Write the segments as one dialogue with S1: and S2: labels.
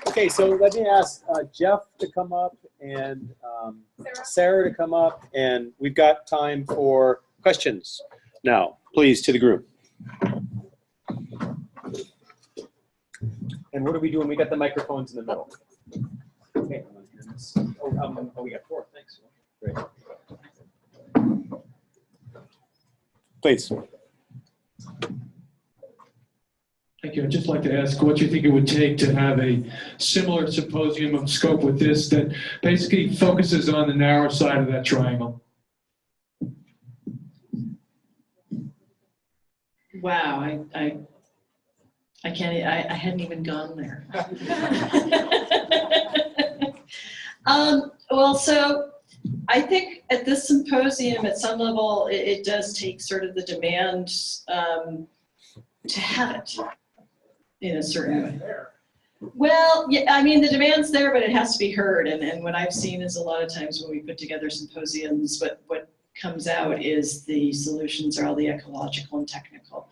S1: Okay, so let me ask Jeff to come up and Sarah to come up, and we've got time for questions now. Please, to the group. And what are we doing? We got the microphones in the middle. Okay. Oh, we got 4. Thanks. Great. Please.
S2: Thank you. I'd just like to ask what you think it would take to have a similar symposium of scope with this that basically focuses on the narrow side of that triangle.
S3: Wow, I can't, I hadn't even gone there. Well, so I think at this symposium, at some level, it does take sort of the demand to have it in a certain way. Well, yeah, I mean, the demand's there, but it has to be heard. And what I've seen is a lot of times when we put together symposiums, what comes out is the solutions are all the ecological and technical.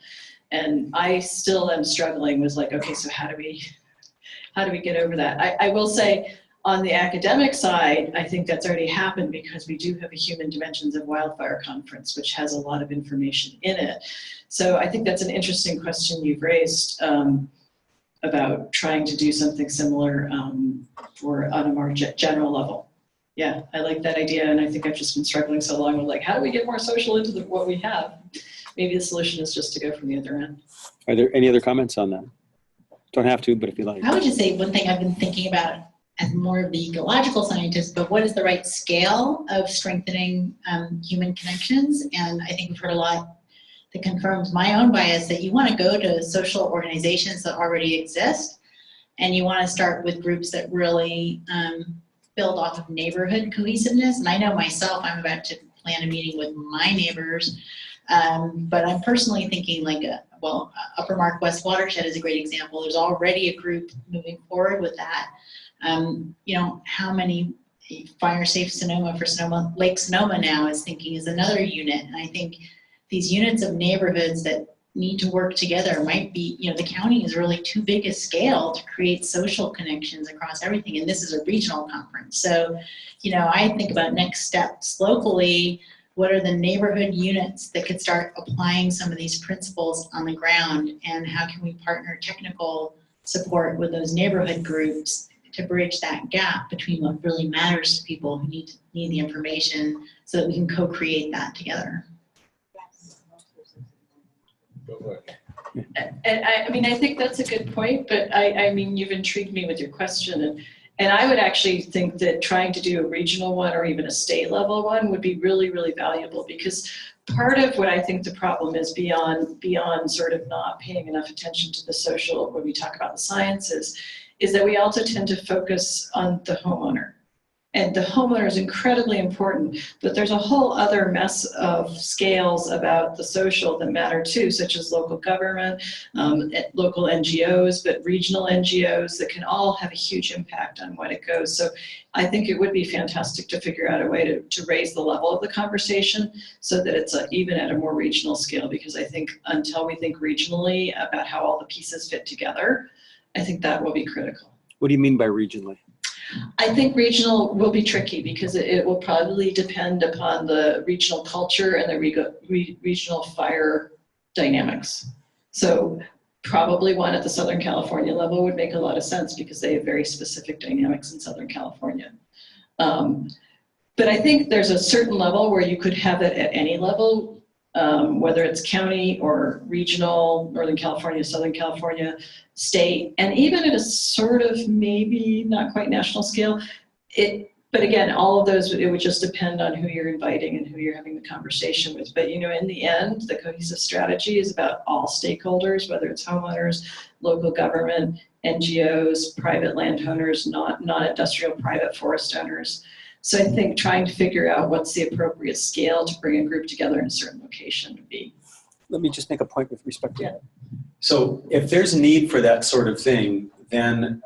S3: And I still am struggling with like, okay, so how do we get over that? I will say on the academic side, I think that's already happened because we do have a Human Dimensions of Wildfire conference, which has a lot of information in it. So I think that's an interesting question you've raised about trying to do something similar for on a more general level. Yeah, I like that idea, and I think I've just been struggling so long with like, how do we get more social into what we have? Maybe the solution is just to go from the other end.
S1: Are there any other comments on that? Don't have to, but if you like.
S4: I would just say one thing I've been thinking about as more of the ecological scientist, but what is the right scale of strengthening human connections? And I think we've heard a lot that confirms my own bias that you want to go to social organizations that already exist, and you want to start with groups that really build off of neighborhood cohesiveness. And I know myself, I'm about to plan a meeting with my neighbors, but I'm personally thinking like, Upper Mark West Watershed is a great example. There's already a group moving forward with that. You know, how many Fire Safe Sonoma for Sonoma, Lake Sonoma now is thinking is another unit. And I think these units of neighborhoods that need to work together might be, you know, the county is really too big a scale to create social connections across everything. And this is a regional conference. So, you know, I think about next steps locally. What are the neighborhood units that could start applying some of these principles on the ground? And how can we partner technical support with those neighborhood groups to bridge that gap between what really matters to people who need the information so that we can co-create that together?
S3: And I mean, I think that's a good point, but I mean, you've intrigued me with your question. And I would actually think that trying to do a regional one or even a state level one would be really, really valuable, because part of what I think the problem is beyond sort of not paying enough attention to the social, when we talk about the sciences, is that we also tend to focus on the homeowner. And the homeowner is incredibly important, but there's a whole other mess of scales about the social that matter too, such as local government, local NGOs, but regional NGOs that can all have a huge impact on what it goes. So I think it would be fantastic to figure out a way to raise the level of the conversation so that it's even at a more regional scale, because I think until we think regionally about how all the pieces fit together, I think that will be critical.
S1: What do you mean by regionally?
S3: I think regional will be tricky because it will probably depend upon the regional culture and the regional fire dynamics. So probably one at the Southern California level would make a lot of sense because they have very specific dynamics in Southern California. But I think there's a certain level where you could have it at any level, whether it's county or regional, Northern California, Southern California, state, and even at a sort of maybe not quite national scale. But again, all of those, it would just depend on who you're inviting and who you're having the conversation with. But you know, in the end, the cohesive strategy is about all stakeholders, whether it's homeowners, local government, NGOs, private landowners, non-industrial private forest owners. So I think trying to figure out what's the appropriate scale to bring a group together in a certain location would be.
S1: Let me just make a point with respect to that.
S5: So if there's a need for that sort of thing, then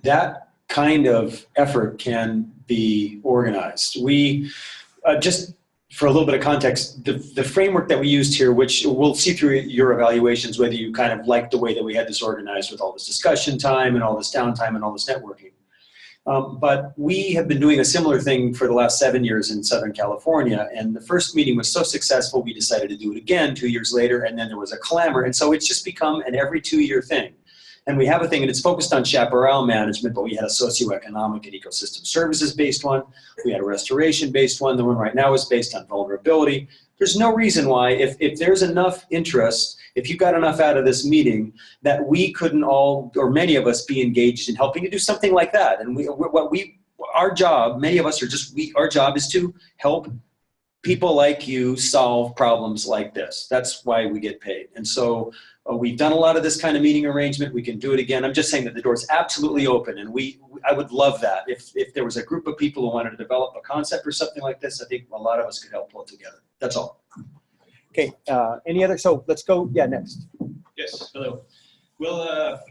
S5: that kind of effort can be organized. We just for a little bit of context, the framework that we used here, which we'll see through your evaluations, whether you kind of like the way that we had this organized with all this discussion time and all this downtime and all this networking. But we have been doing a similar thing for the last 7 years in Southern California. And the first meeting was so successful, we decided to do it again 2 years later. And then there was a clamor. And so it's just become an every 2-year thing. And we have a thing, and it's focused on chaparral management, but we had a socioeconomic and ecosystem services-based one. We had a restoration-based one. The one right now is based on vulnerability. There's no reason why, if there's enough interest, if you got enough out of this meeting, that we couldn't all, or many of us, be engaged in helping to do something like that. And our job, many of us are just, our job is to help people like you solve problems like this. That's why we get paid. And so we've done a lot of this kind of meeting arrangement. We can do it again. I'm just saying that the door is absolutely open, and I would love that. If there was a group of people who wanted to develop a concept or something like this, I think a lot of us could help pull it together. That's all.
S1: Okay, any other, so let's go, next.
S6: Yes, hello. Well,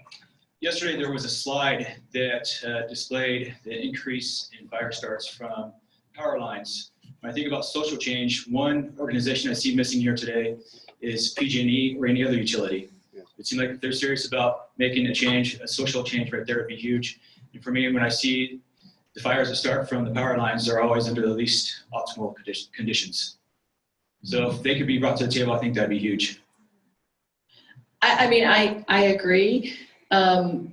S6: yesterday there was a slide that displayed the increase in fire starts from power lines. When I think about social change, one organization I see missing here today is PG&E or any other utility.
S1: Yeah.
S6: It seems like if they're serious about making a change, a social change right there would be huge. And for me, when I see the fires that start from the power lines, they're always under the least optimal conditions. So if they could be brought to the table, I think that'd be huge.
S3: I mean, I agree. I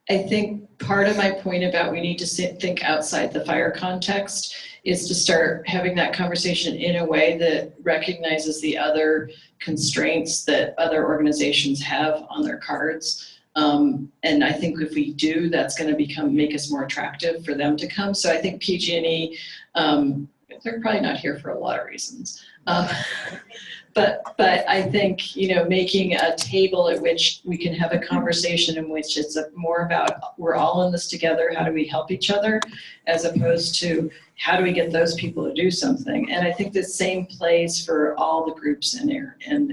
S3: think part of my point about we need to think outside the fire context is to start having that conversation in a way that recognizes the other constraints that other organizations have on their cards. And I think if we do, that's going to make us more attractive for them to come. So I think PG&E, they're probably not here for a lot of reasons. But I think, making a table at which we can have a conversation in which it's more about we're all in this together, how do we help each other, as opposed to how do we get those people to do something. And I think the same plays for all the groups in there. And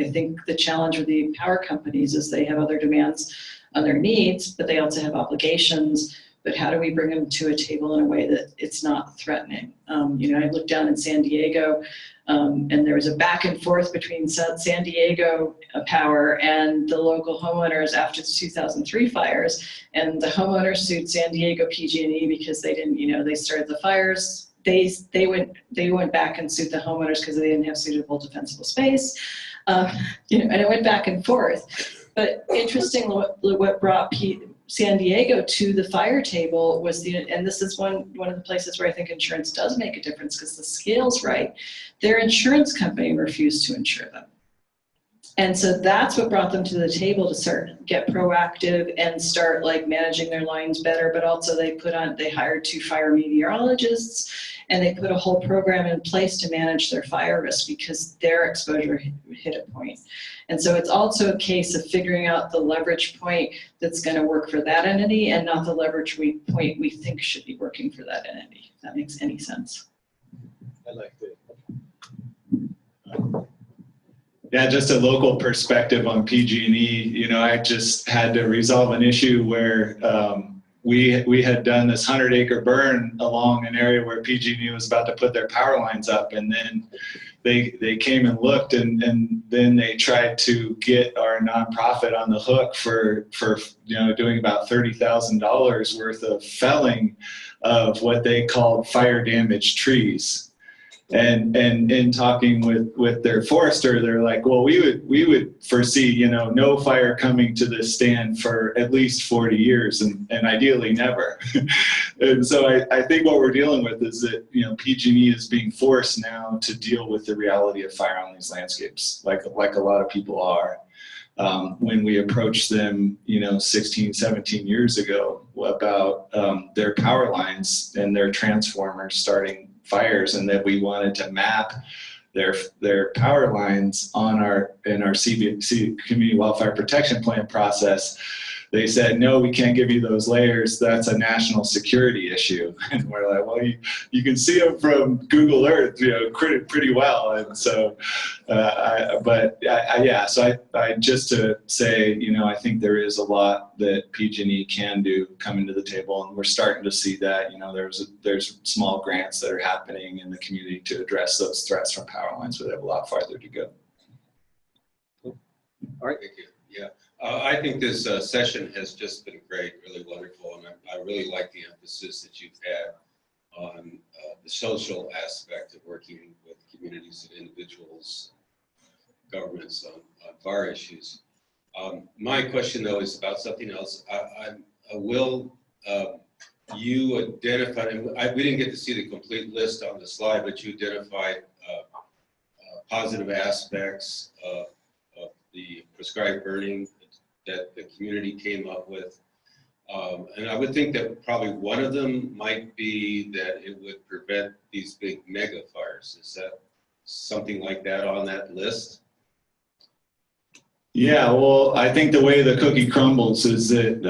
S3: I think the challenge with the power companies is they have other demands on their needs, but they also have obligations. But how do we bring them to a table in a way that it's not threatening? I looked down in San Diego, and there was a back and forth between San Diego Power and the local homeowners after the 2003 fires. And the homeowners sued San Diego PG&E because they didn't, they started the fires. They went back and sued the homeowners because they didn't have suitable defensible space. And it went back and forth. But interesting, what brought San Diego to the fire table was and this is one of the places where I think insurance does make a difference because the scale's right. Their insurance company refused to insure them. And so that's what brought them to the table to get proactive and start managing their lines better. But also they hired 2 fire meteorologists, and they put a whole program in place to manage their fire risk because their exposure hit a point. And so it's also a case of figuring out the leverage point that's going to work for that entity and not the leverage point we think should be working for that entity, if that makes any sense.
S1: I like it.
S7: Yeah, just a local perspective on PG&E. I just had to resolve an issue where we had done this 100-acre burn along an area where PG&E was about to put their power lines up, and then they came and looked, and then they tried to get our nonprofit on the hook for doing about $30,000 worth of felling of what they called fire damaged trees. And in talking with their forester, they're like, well, we would foresee, no fire coming to this stand for at least 40 years and ideally never. And so I think what we're dealing with is that, PG&E is being forced now to deal with the reality of fire on these landscapes, like a lot of people are. When we approached them, 16, 17 years ago about their power lines and their transformers starting fires, and that we wanted to map their power lines in our CBC Community Wildfire Protection Plan process, they said, no, we can't give you those layers. That's a national security issue. And we're like, well, you can see them from Google Earth, pretty well. And so, so I just to say, I think there is a lot that PG&E can do coming to the table, and we're starting to see that. There's small grants that are happening in the community to address those threats from power lines, but they have a lot farther to go.
S1: All right.
S8: Thank you. Yeah, I think this session has just been great, really wonderful, and I really like the emphasis that you've had on the social aspect of working with communities and individuals, governments on fire issues. My question, though, is about something else. Will you identify, and we didn't get to see the complete list on the slide, but you identified positive aspects of the prescribed burning that the community came up with. And I would think that probably one of them might be that it would prevent these big mega fires. Is that something like that on that list?
S7: Yeah, well, I think the way the cookie crumbles is that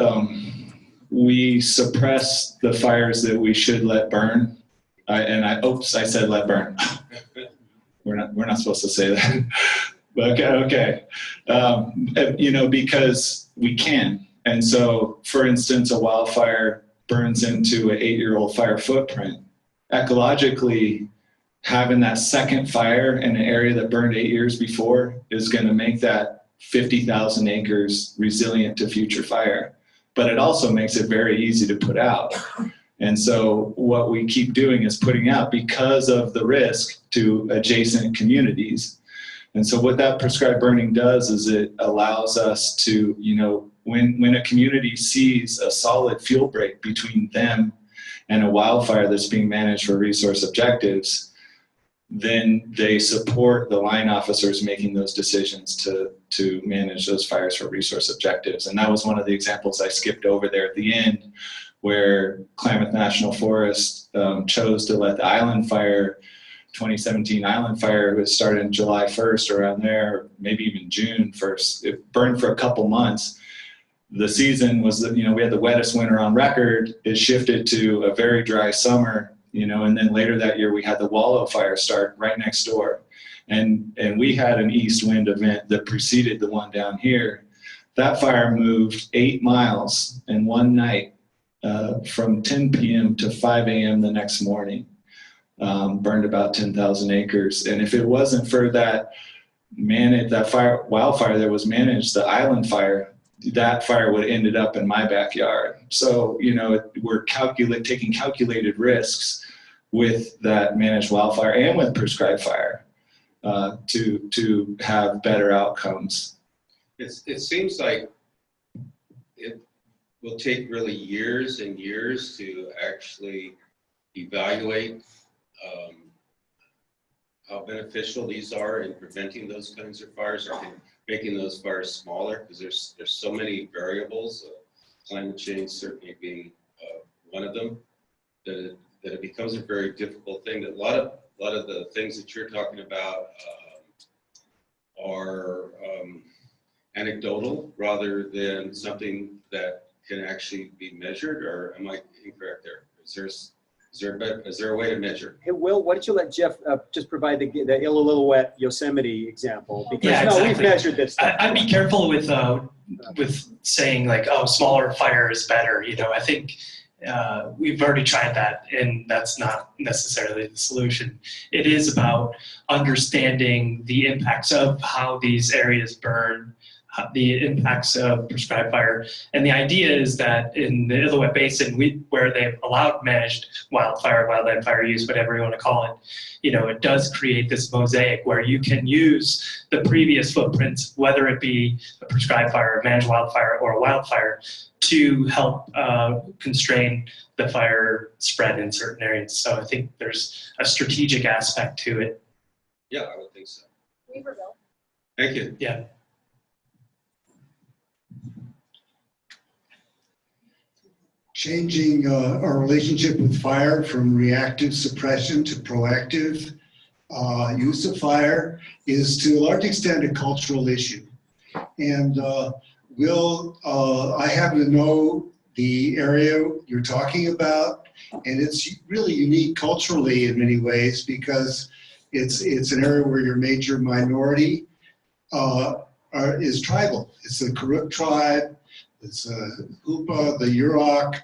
S7: we suppress the fires that we should let burn. I said let burn. We're not supposed to say that. Okay. Because we can. And so, for instance, a wildfire burns into an 8-year-old fire footprint. Ecologically, having that second fire in an area that burned 8 years before is going to make that 50,000 acres resilient to future fire. But it also makes it very easy to put out. And so what we keep doing is putting out because of the risk to adjacent communities. And so what that prescribed burning does is it allows us to, when a community sees a solid fuel break between them and a wildfire that's being managed for resource objectives, then they support the line officers making those decisions to manage those fires for resource objectives. And that was one of the examples I skipped over there at the end, where Klamath National Forest chose to let the Island Fire, 2017 Island Fire, was started in July 1st, around there, maybe even June 1st. It burned for a couple months. The season was, we had the wettest winter on record. It shifted to a very dry summer, and then later that year we had the Wallow Fire start right next door. And we had an east wind event that preceded the one down here. That fire moved 8 miles in one night from 10 p.m. to 5 a.m. the next morning. Burned about 10,000 acres. And if it wasn't for that wildfire that was managed, the Island Fire, that fire would have ended up in my backyard. So, we're taking calculated risks with that managed wildfire and with prescribed fire to have better outcomes.
S8: It seems like it will take really years and years to actually evaluate how beneficial these are in preventing those kinds of fires, or making those fires smaller, because there's so many variables, climate change certainly being one of them, that it becomes a very difficult thing. That a lot of the things that you're talking about are anecdotal rather than something that can actually be measured. Or am I incorrect there? Is there a way to measure?
S1: Hey, Will, why don't you let Jeff just provide the Illilouette Yosemite example? Because
S9: exactly.
S1: We've measured this stuff.
S9: I'd be careful with saying like, oh, smaller fire is better. I think we've already tried that, and that's not necessarily the solution. It is about understanding the impacts of how these areas burn, the impacts of prescribed fire. And the idea is that in the Illilouette Basin, where they've allowed managed wildfire, wildland fire use, whatever you want to call it, it does create this mosaic where you can use the previous footprints, whether it be a prescribed fire, a managed wildfire, or a wildfire, to help constrain the fire spread in certain areas. So I think there's a strategic aspect to it.
S8: Yeah, I would think so.
S3: Weaverville.
S8: Thank you.
S9: Yeah.
S10: Changing our relationship with fire from reactive suppression to proactive use of fire is to a large extent a cultural issue. And I happen to know the area you're talking about, and it's really unique culturally in many ways because it's an area where your major minority is tribal. It's the Karuk tribe, it's Hupa, the Yurok,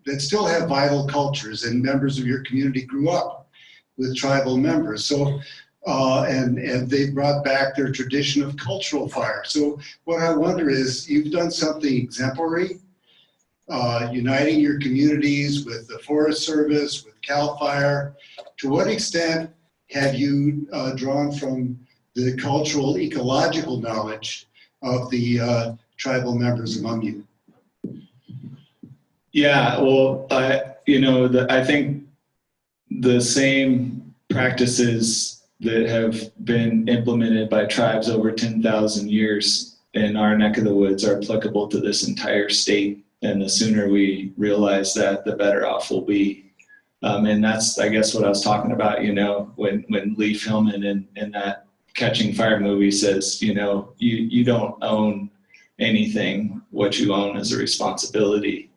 S10: that still have vital cultures, and members of your community grew up with tribal members. So, and they brought back their tradition of cultural fire. So what I wonder is, you've done something exemplary, uniting your communities with the Forest Service, with CAL FIRE. To what extent have you drawn from the cultural, ecological knowledge of the tribal members among you?
S7: Yeah, well, I think the same practices that have been implemented by tribes over 10,000 years in our neck of the woods are applicable to this entire state. And the sooner we realize that, the better off we'll be. And that's, I guess, what I was talking about, when Lee Hillman in that Catching Fire movie says, you don't own anything. What you own is a responsibility.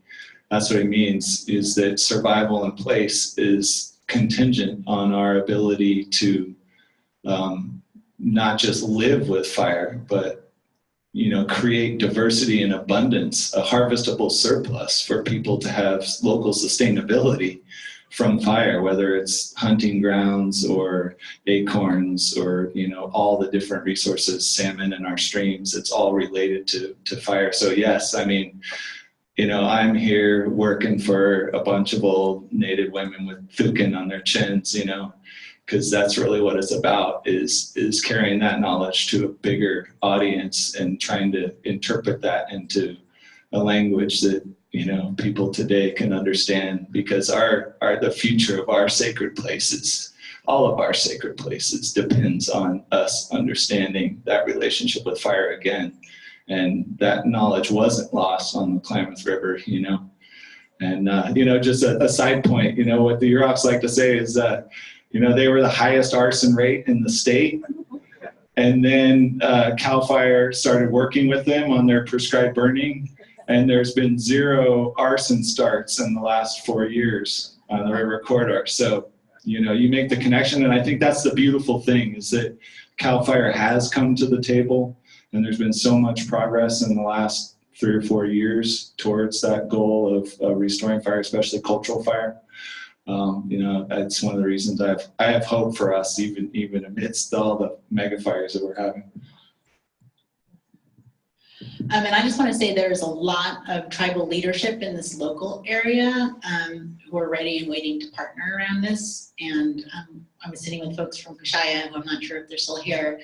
S7: That's what he means, is that survival in place is contingent on our ability to not just live with fire, but create diversity and abundance, a harvestable surplus for people to have local sustainability from fire, whether it's hunting grounds or acorns or all the different resources, salmon in our streams. It's all related to fire. So yes, I mean, I'm here working for a bunch of old Native women with fukin on their chins, because that's really what it's about, is carrying that knowledge to a bigger audience and trying to interpret that into a language that, people today can understand, because the future of our sacred places, all of our sacred places, depends on us understanding that relationship with fire again. And that knowledge wasn't lost on the Klamath River, And, just a side point, what the Yuroks like to say is that, they were the highest arson rate in the state. And then CAL FIRE started working with them on their prescribed burning. And there's been 0 arson starts in the last 4 years on the river corridor. So, you make the connection. And I think that's the beautiful thing, is that CAL FIRE has come to the table. And there's been so much progress in the last 3 or 4 years towards that goal of restoring fire, especially cultural fire. It's one of the reasons I have hope for us, even amidst all the mega fires that we're having.
S4: And I just want to say there's a lot of tribal leadership in this local area who are ready and waiting to partner around this. And I was sitting with folks from Kashaya, who I'm not sure if they're still here,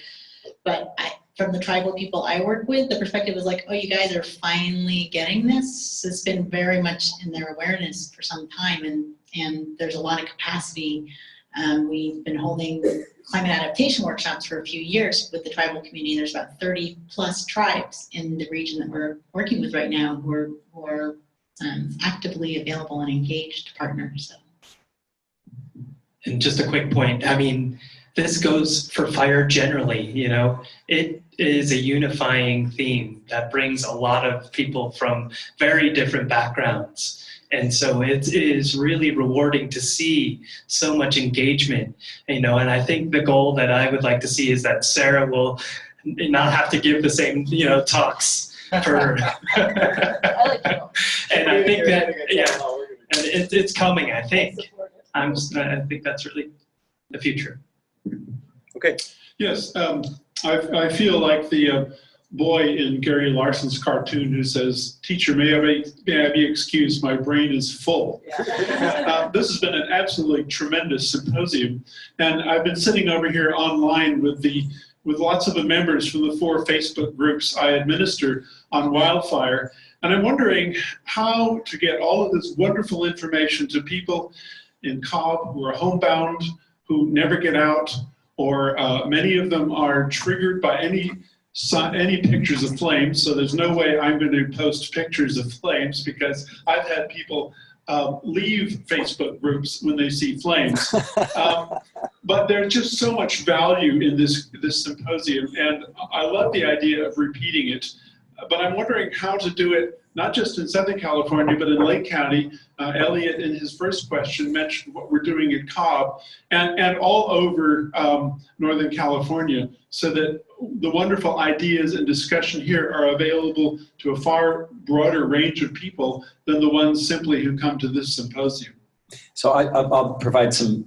S4: but from the tribal people I work with, the perspective was like, oh, you guys are finally getting this. It's been very much in their awareness for some time, and there's a lot of capacity. We've been holding climate adaptation workshops for a few years with the tribal community. There's about 30 plus tribes in the region that we're working with right now who are actively available and engaged to partner. So.
S9: And just a quick point, I mean, this goes for fire generally, it is a unifying theme that brings a lot of people from very different backgrounds. And so it is really rewarding to see so much engagement, and I think the goal that I would like to see is that Sarah will not have to give the same, talks for, and I think that, and it's coming, I think. I think that's really the future.
S1: Okay.
S11: Yes, I feel like the boy in Gary Larson's cartoon who says, "Teacher, may I be excused, my brain is full." This has been an absolutely tremendous symposium, and I've been sitting over here online with lots of the members from the 4 Facebook groups I administer on wildfire, and I'm wondering how to get all of this wonderful information to people in Cobb who are homebound, who never get out, or many of them are triggered by any pictures of flames, so there's no way I'm going to post pictures of flames, because I've had people leave Facebook groups when they see flames. But there's just so much value in this symposium, and I love the idea of repeating it. but I'm wondering how to do it, not just in Southern California, but in Lake County. Elliot, in his first question, mentioned what we're doing in Cobb and all over Northern California, so that the wonderful ideas and discussion here are available to a far broader range of people than the ones simply who come to this symposium.
S5: So I'll provide some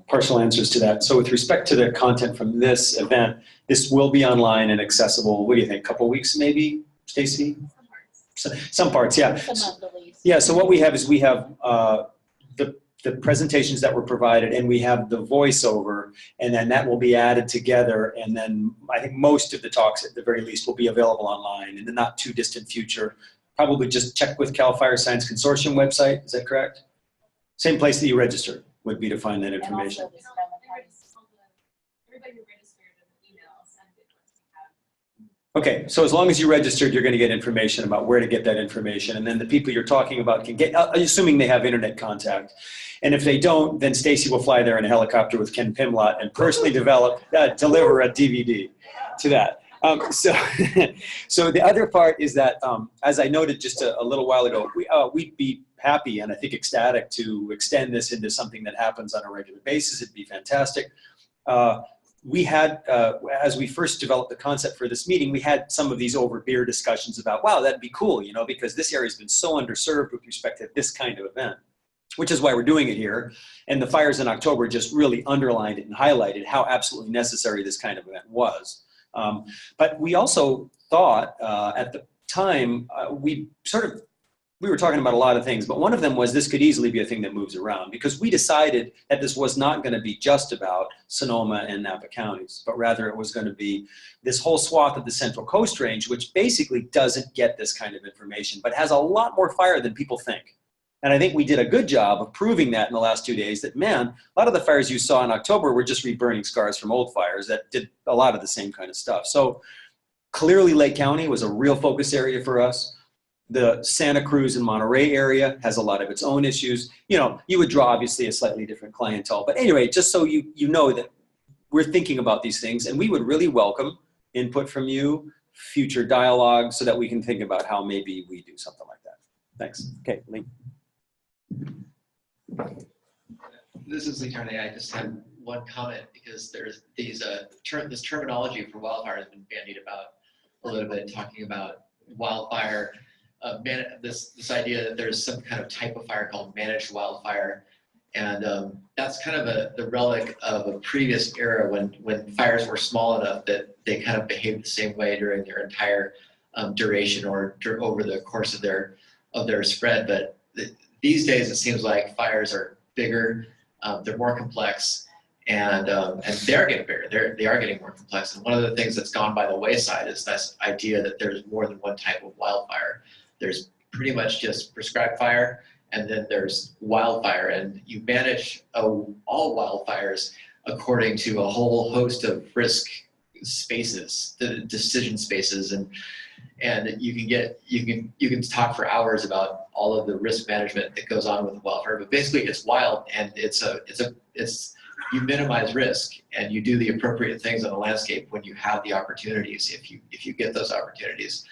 S5: partial answers to that. So with respect to the content from this event, this will be online and accessible, what do you think, a couple weeks maybe, Stacy? Some parts, yeah.
S4: Some of the least.
S5: Yeah, so what we have is we have the presentations that were provided, and we have the voiceover, and then that will be added together, and then I think most of the talks at the very least will be available online in the not too distant future. Probably just check with Cal Fire Science Consortium website, is that correct? Same place that you registered would be to find that information. Okay, so as long as you registered, you're going to get information about where to get that information, and then the people you're talking about can get, assuming they have internet contact. And if they don't, then Stacy will fly there in a helicopter with Ken Pimlott and personally deliver a DVD to that. So the other part is that, as I noted just a little while ago, we'd be happy and I think ecstatic to extend this into something that happens on a regular basis. It'd be fantastic. We had, as we first developed the concept for this meeting, we had some of these over beer discussions about, wow, that'd be cool, you know, because this area has been so underserved with respect to this kind of event, which is why we're doing it here. And the fires in October just really underlined it and highlighted how absolutely necessary this kind of event was. But we also thought at the time, we were talking about a lot of things, but one of them was this could easily be a thing that moves around, because we decided that this was not going to be just about Sonoma and Napa counties, but rather it was going to be this whole swath of the Central Coast Range, which basically doesn't get this kind of information, but has a lot more fire than people think. And I think we did a good job of proving that in the last 2 days, that, man, a lot of the fires you saw in October were just reburning scars from old fires that did a lot of the same kind of stuff. So clearly Lake County was a real focus area for us. The Santa Cruz and Monterey area has a lot of its own issues. You know, you would draw obviously a slightly different clientele. But anyway, just so you know that we're thinking about these things, and we would really welcome input from you, future dialogue, so that we can think about how maybe we do something like that. Thanks. Okay, Lee.
S12: This is Lee Carney. I just had one comment, because there's these this terminology for wildfire has been bandied about a little bit, talking about wildfire. This idea that there's some kind of type of fire called managed wildfire, and that's kind of the relic of a previous era when fires were small enough that they kind of behaved the same way during their entire duration or over the course of their spread. But these days it seems like fires are bigger, they're more complex, and they're getting bigger. They are getting more complex. And one of the things that's gone by the wayside is this idea that there's more than one type of wildfire. There's pretty much just prescribed fire, and then there's wildfire, and you manage all wildfires according to a whole host of risk spaces, the decision spaces, and you can talk for hours about all of the risk management that goes on with wildfire. But basically, it's wild, and you minimize risk, and you do the appropriate things on the landscape when you have the opportunities, if you get those opportunities.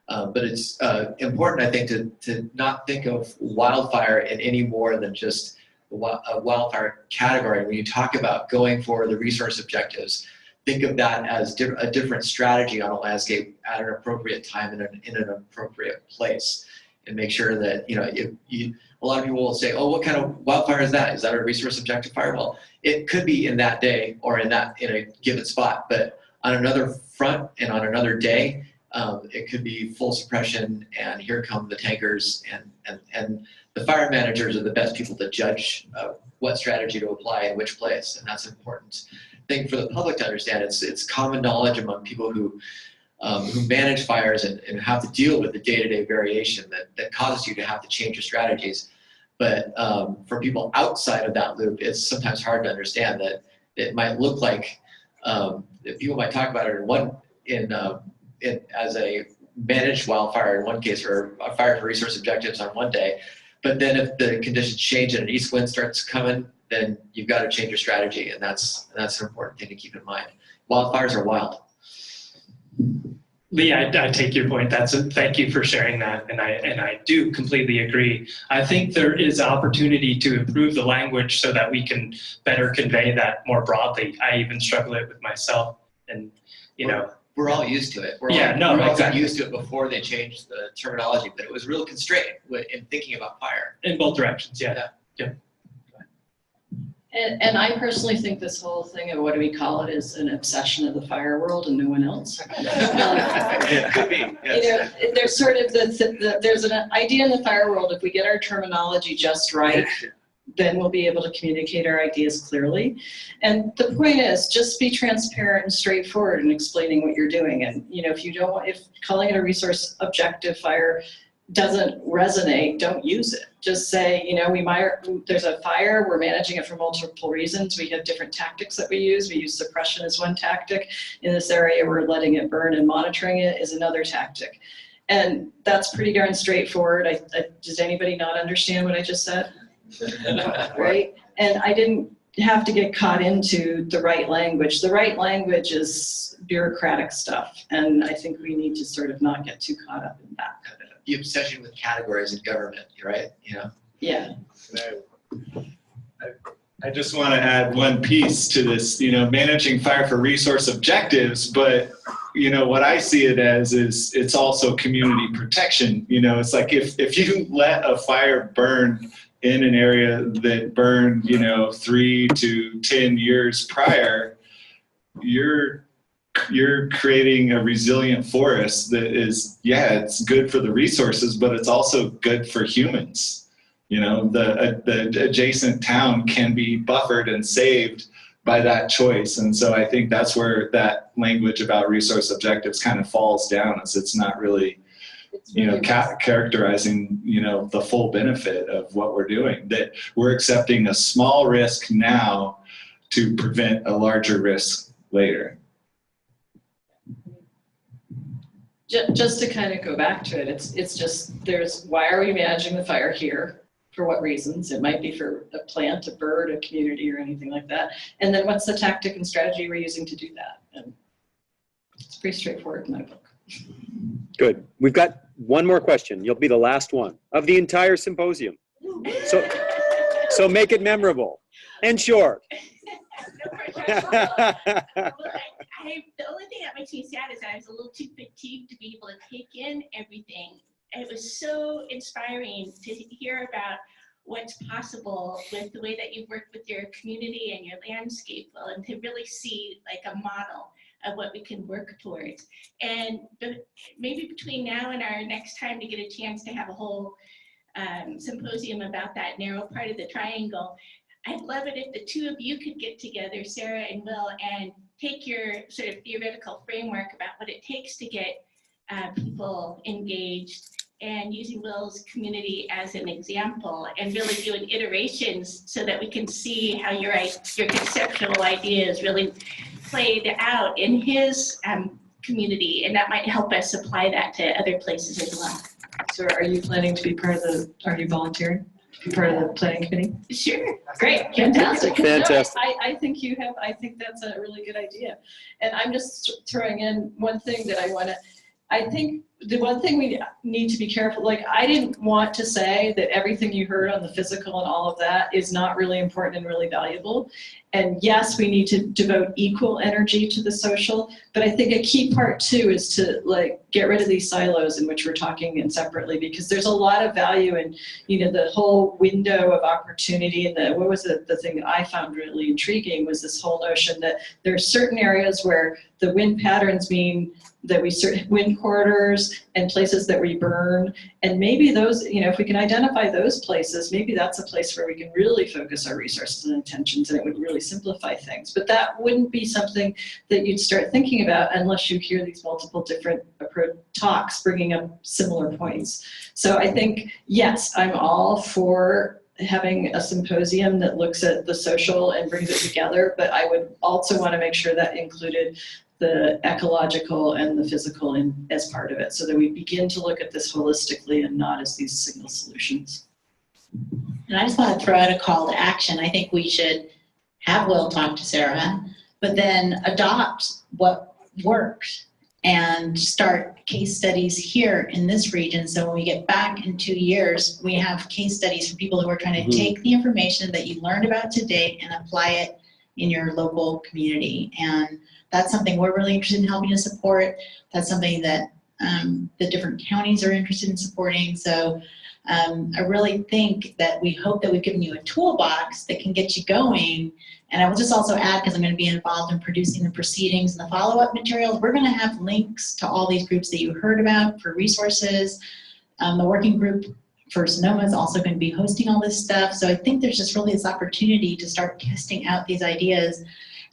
S12: But it's important, I think, to not think of wildfire in any more than just a wildfire category. When you talk about going for the resource objectives, think of that as a different strategy on a landscape at an appropriate time in an appropriate place, and make sure that, a lot of people will say, oh, what kind of wildfire is that? Is that a resource objective fire? Well, it could be in that day or in a given spot, but on another front and on another day, it could be full suppression, and here come the tankers, and the fire managers are the best people to judge what strategy to apply in which place, and that's an important thing for the public to understand. It's common knowledge among people who manage fires and have to deal with the day-to-day variation that causes you to have to change your strategies. But for people outside of that loop, it's sometimes hard to understand that it might look like people might talk about it as a managed wildfire in one case, or a fire for resource objectives on one day. But then if the conditions change and an east wind starts coming, then you've got to change your strategy, and that's an important thing to keep in mind. Wildfires are wild.
S9: Leah, I take your point. Thank you for sharing that, and I do completely agree. I think there is opportunity to improve the language so that we can better convey that more broadly. I even struggle it with myself, and
S12: we're all used to it. We're all
S9: exactly.
S12: used to it before they changed the terminology, but it was real constrained in thinking about fire.
S9: In both directions, yeah.
S3: And I personally think this whole thing of what do we call it is an obsession of the fire world and no one else.
S12: It could be, yes.
S3: There's sort of there's an idea in the fire world, if we get our terminology just right, then we'll be able to communicate our ideas clearly. And the point is, just be transparent and straightforward in explaining what you're doing. And if calling it a resource objective fire doesn't resonate, don't use it. Just say, there's a fire, we're managing it for multiple reasons. We have different tactics that we use. We use suppression as one tactic. In this area, we're letting it burn and monitoring it is another tactic. And that's pretty darn straightforward. Does anybody not understand what I just said? Right? And I didn't have to get caught into the right language. The right language is bureaucratic stuff. And I think we need to sort of not get too caught up in that.
S12: The obsession with categories in government, right?
S3: Yeah.
S7: I just want to add one piece to this, managing fire for resource objectives, but what I see it as is it's also community protection. It's like if you let a fire burn in an area that burned, 3 to 10 years prior, you're creating a resilient forest that is, it's good for the resources, but it's also good for humans. The adjacent town can be buffered and saved by that choice. And so I think that's where that language about resource objectives kind of falls down, as it's not really, characterizing, the full benefit of what we're doing, that we're accepting a small risk now to prevent a larger risk later.
S3: Just to kind of go back to it, it's just, why are we managing the fire here? For what reasons? It might be for a plant, a bird, a community, or anything like that. And then what's the tactic and strategy we're using to do that? And it's pretty straightforward in my book.
S1: Good. We've got one more question. You'll be the last one of the entire symposium. So make it memorable and short.
S13: The only thing that makes me sad is that I was a little too fatigued to be able to take in everything. It was so inspiring to hear about what's possible with the way that you work with your community and your landscape, and to really see like a model of what we can work towards. And maybe between now and our next time to get a chance to have a whole symposium about that narrow part of the triangle, I'd love it if the two of you could get together, Sarah and Will, and take your sort of theoretical framework about what it takes to get people engaged, and using Will's community as an example, and really doing iterations so that we can see how your conceptual ideas really played out in his community, and that might help us apply that to other places as well.
S3: So are you planning to be are you volunteering to be part of the planning committee?
S13: Sure, great, fantastic.
S1: Fantastic.
S3: No, I think I think that's a really good idea. And I'm just throwing in one thing that I think the one thing we need to be careful, like I didn't want to say that everything you heard on the physical and all of that is not really important and really valuable. And yes, we need to devote equal energy to the social, but I think a key part too is to like get rid of these silos in which we're talking in separately, because there's a lot of value in, the whole window of opportunity. And the thing that I found really intriguing was this whole notion that there are certain areas where the wind patterns mean that wind corridors and places that we burn, and maybe those, if we can identify those places, maybe that's a place where we can really focus our resources and intentions, and it would really simplify things. But that wouldn't be something that you'd start thinking about unless you hear these multiple different talks bringing up similar points. So I think, yes, I'm all for having a symposium that looks at the social and brings it together, but I would also want to make sure that included the ecological and the physical as part of it, so that we begin to look at this holistically and not as these single solutions.
S4: And I just want to throw out a call to action. I think we should have Will talk to Sarah, but then adopt what works and start case studies here in this region. So when we get back in 2 years, we have case studies for people who are trying to take the information that you learned about today and apply it in your local community. And that's something we're really interested in helping to support. That's something that the different counties are interested in supporting. So I really think that we hope that we've given you a toolbox that can get you going. And I will just also add, because I'm going to be involved in producing the proceedings and the follow-up materials, we're going to have links to all these groups that you heard about for resources. The working group for Sonoma is also going to be hosting all this stuff. So I think there's just really this opportunity to start testing out these ideas.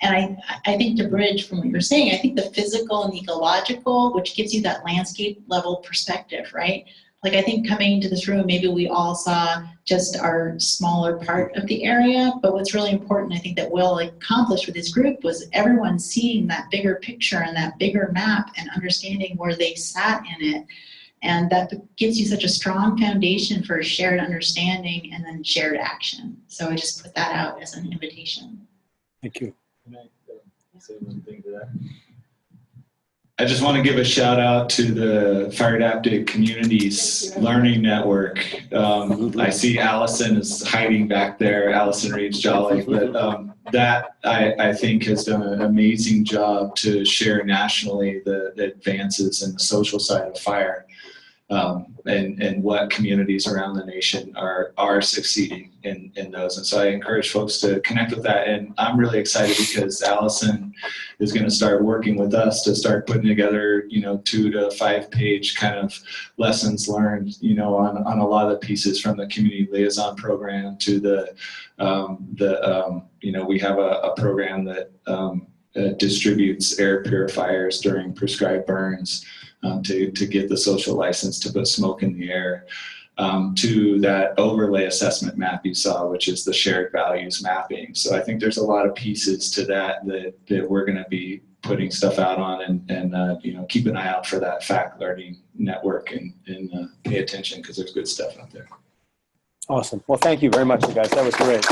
S4: And I think to bridge from what you're saying, I think the physical and the ecological, which gives you that landscape level perspective, right? Like I think coming into this room, maybe we all saw just our smaller part of the area, but what's really important, I think that Will accomplished with his group was everyone seeing that bigger picture and that bigger map and understanding where they sat in it. And that gives you such a strong foundation for shared understanding and then shared action. So I just put that out as an invitation.
S1: Thank you.
S5: Can I say one thing to that?
S7: I just want to give a shout out to the Fire Adapted Communities Learning Network. I see Allison is hiding back there, Allison Reeves Jolly, but that I think has done an amazing job to share nationally the advances in the social side of fire. And what communities around the nation are succeeding in those. And so I encourage folks to connect with that. And I'm really excited because Allison is going to start working with us to start putting together, 2 to 5 page kind of lessons learned, on a lot of the pieces from the community liaison program to we have a program that distributes air purifiers during prescribed burns. To get the social license to put smoke in the air, to that overlay assessment map you saw, which is the shared values mapping. So I think there's a lot of pieces to that we're going to be putting stuff out on, and keep an eye out for that fact learning network and pay attention because there's good stuff out there.
S1: Awesome. Well, thank you very much, you guys. That was great.